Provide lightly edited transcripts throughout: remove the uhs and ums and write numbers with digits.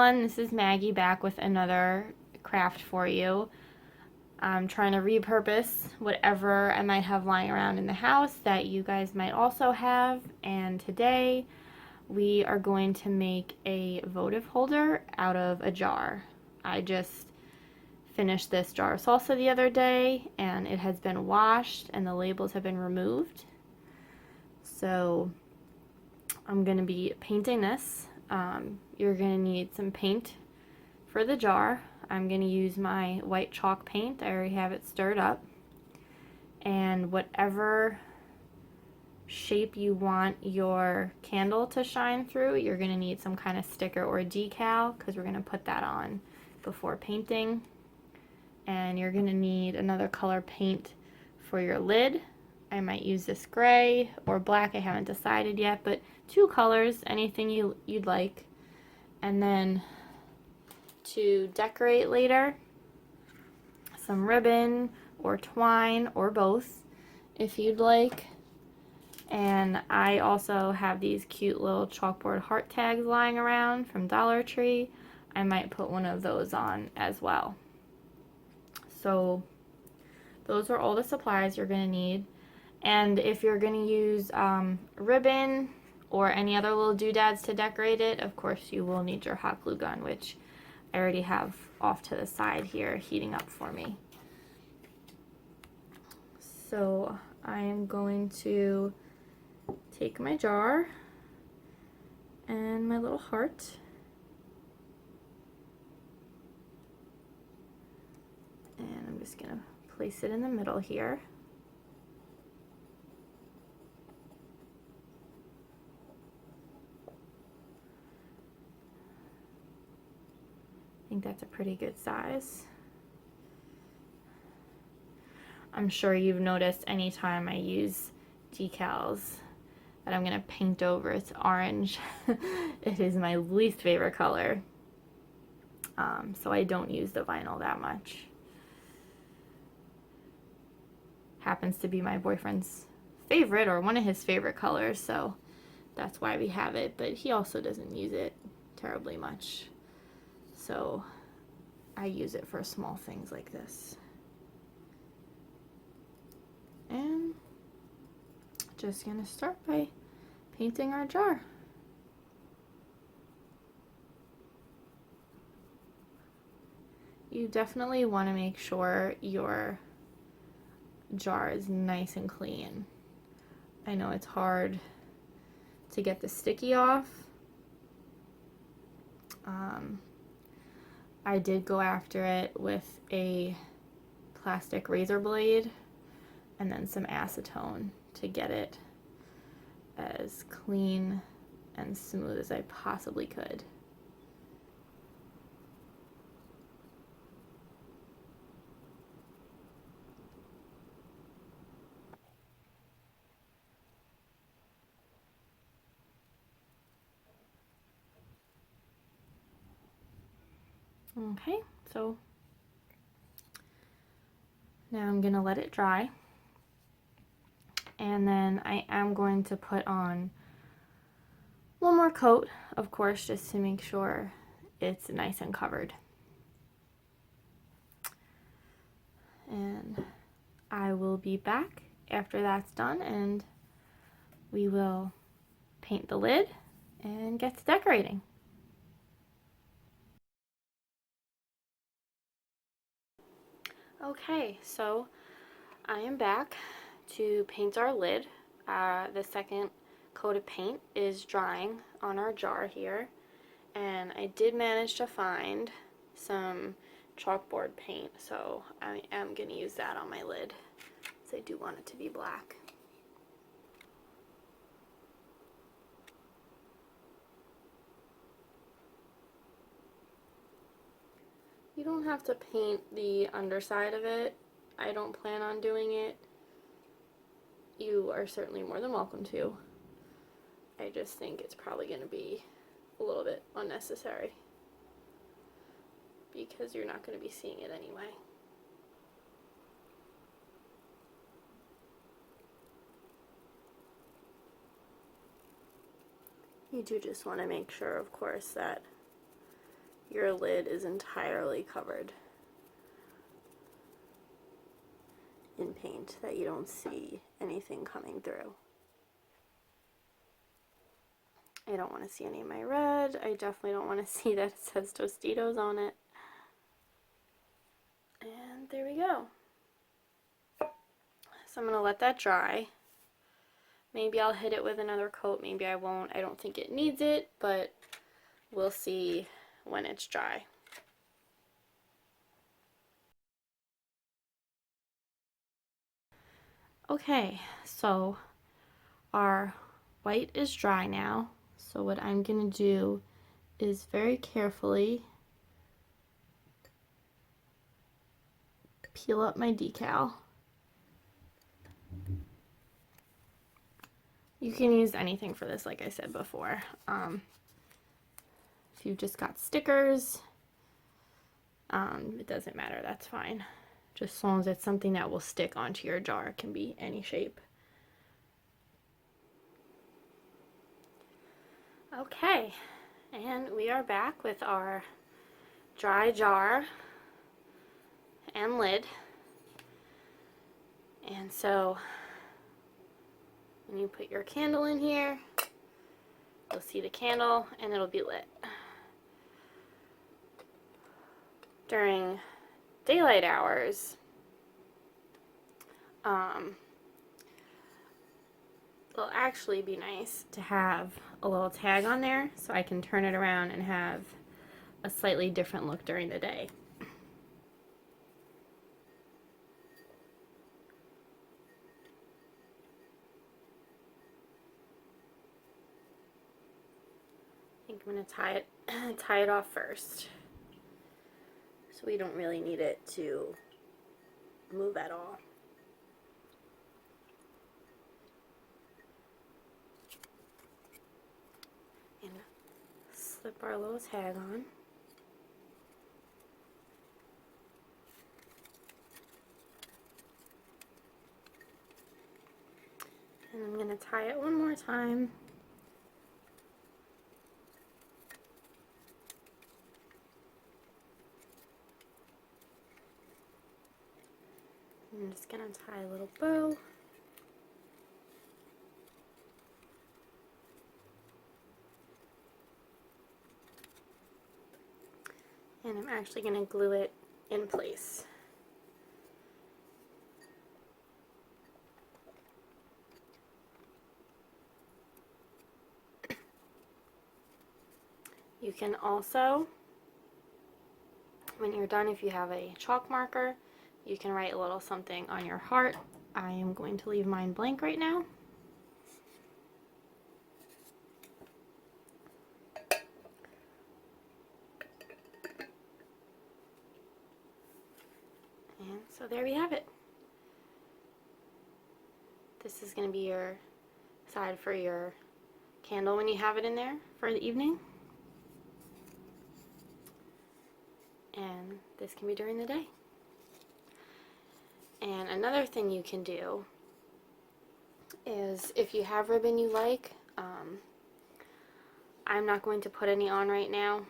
everyone, this is Maggie back with another craft for you. I'm trying to repurpose whatever I might have lying around in the house that you guys might also have, and today we are going to make a votive holder out of a jar. I just finished this jar of salsa the other day and it has been washed and the labels have been removed. So I'm going to be painting this. You're going to need some paint for the jar. I'm going to use my white chalk paint. I already have it stirred up. And whatever shape you want your candle to shine through, you're going to need some kind of sticker or decal because we're going to put that on before painting. And you're going to need another color paint for your lid. I might use this gray or black, I haven't decided yet, but 2 colors, anything you'd like. And then to decorate later, some ribbon or twine or both if you'd like. And I also have these cute little chalkboard heart tags lying around from Dollar Tree. I might put one of those on as well. So those are all the supplies you're going to need. And if you're going to use ribbon or any other little doodads to decorate it, of course you will need your hot glue gun, which I already have off to the side here heating up for me. So I am going to take my jar and my little heart and I'm just going to place it in the middle here. I think that's a pretty good size. I'm sure you've noticed anytime I use decals that I'm going to paint over, it's orange. It is my least favorite color. So I don't use the vinyl that much. Happens to be my boyfriend's favorite, or one of his favorite colors, so that's why we have it, but he also doesn't use it terribly much. So I use it for small things like this. And just gonna start by painting our jar. You definitely want to make sure your jar is nice and clean. I know it's hard to get the sticky off. I did go after it with a plastic razor blade and then some acetone to get it as clean and smooth as I possibly could. Okay, so now I'm gonna let it dry. And then I am going to put on one more coat, of course, just to make sure it's nice and covered. And I will be back after that's done and we will paint the lid and get to decorating. Okay, so I am back to paint our lid. The second coat of paint is drying on our jar here, and I did manage to find some chalkboard paint, so I am going to use that on my lid because I do want it to be black. You don't have to paint the underside of it. I don't plan on doing it. You are certainly more than welcome to. I just think it's probably going to be a little bit unnecessary because you're not going to be seeing it anyway. You do just want to make sure, of course, that your lid is entirely covered in paint, that you don't see anything coming through. I don't want to see any of my red. I definitely don't want to see that it says Tostitos on it. And there we go. So I'm going to let that dry. Maybe I'll hit it with another coat, maybe I won't. I don't think it needs it, but we'll see when it's dry. Okay, so our white is dry now. So what I'm going to do is very carefully peel up my decal. You can use anything for this, like I said before. If you've just got stickers, it doesn't matter, that's fine. Just as long as it's something that will stick onto your jar. It can be any shape. Okay, and we are back with our dry jar and lid. And so when you put your candle in here, you'll see the candle and it'll be lit. During daylight hours, it'll actually be nice to have a little tag on there so I can turn it around and have a slightly different look during the day. I think I'm going to tie it off first, so we don't really need it to move at all. And slip our little tag on. And I'm going to tie it one more time. I'm just going to tie a little bow. And I'm actually going to glue it in place. You can also, when you're done, if you have a chalk marker, you can write a little something on your heart. I am going to leave mine blank right now. And so there we have it. This is going to be your side for your candle when you have it in there for the evening. And this can be during the day. And another thing you can do is, if you have ribbon you like, I'm not going to put any on right now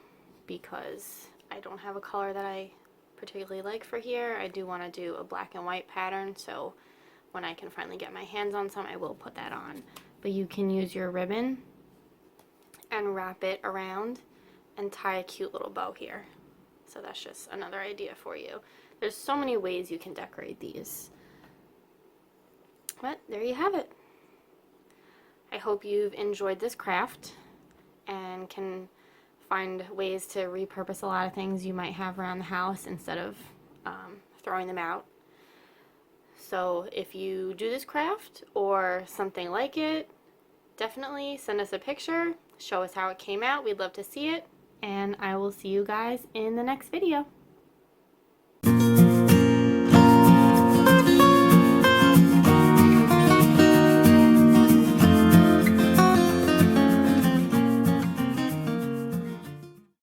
because I don't have a color that I particularly like for here. I do want to do a black and white pattern, so when I can finally get my hands on some, I will put that on. But you can use your ribbon and wrap it around and tie a cute little bow here. So that's just another idea for you. There's so many ways you can decorate these. But there you have it. I hope you've enjoyed this craft and can find ways to repurpose a lot of things you might have around the house instead of throwing them out. So if you do this craft or something like it, definitely send us a picture, show us how it came out. We'd love to see it, and I will see you guys in the next video.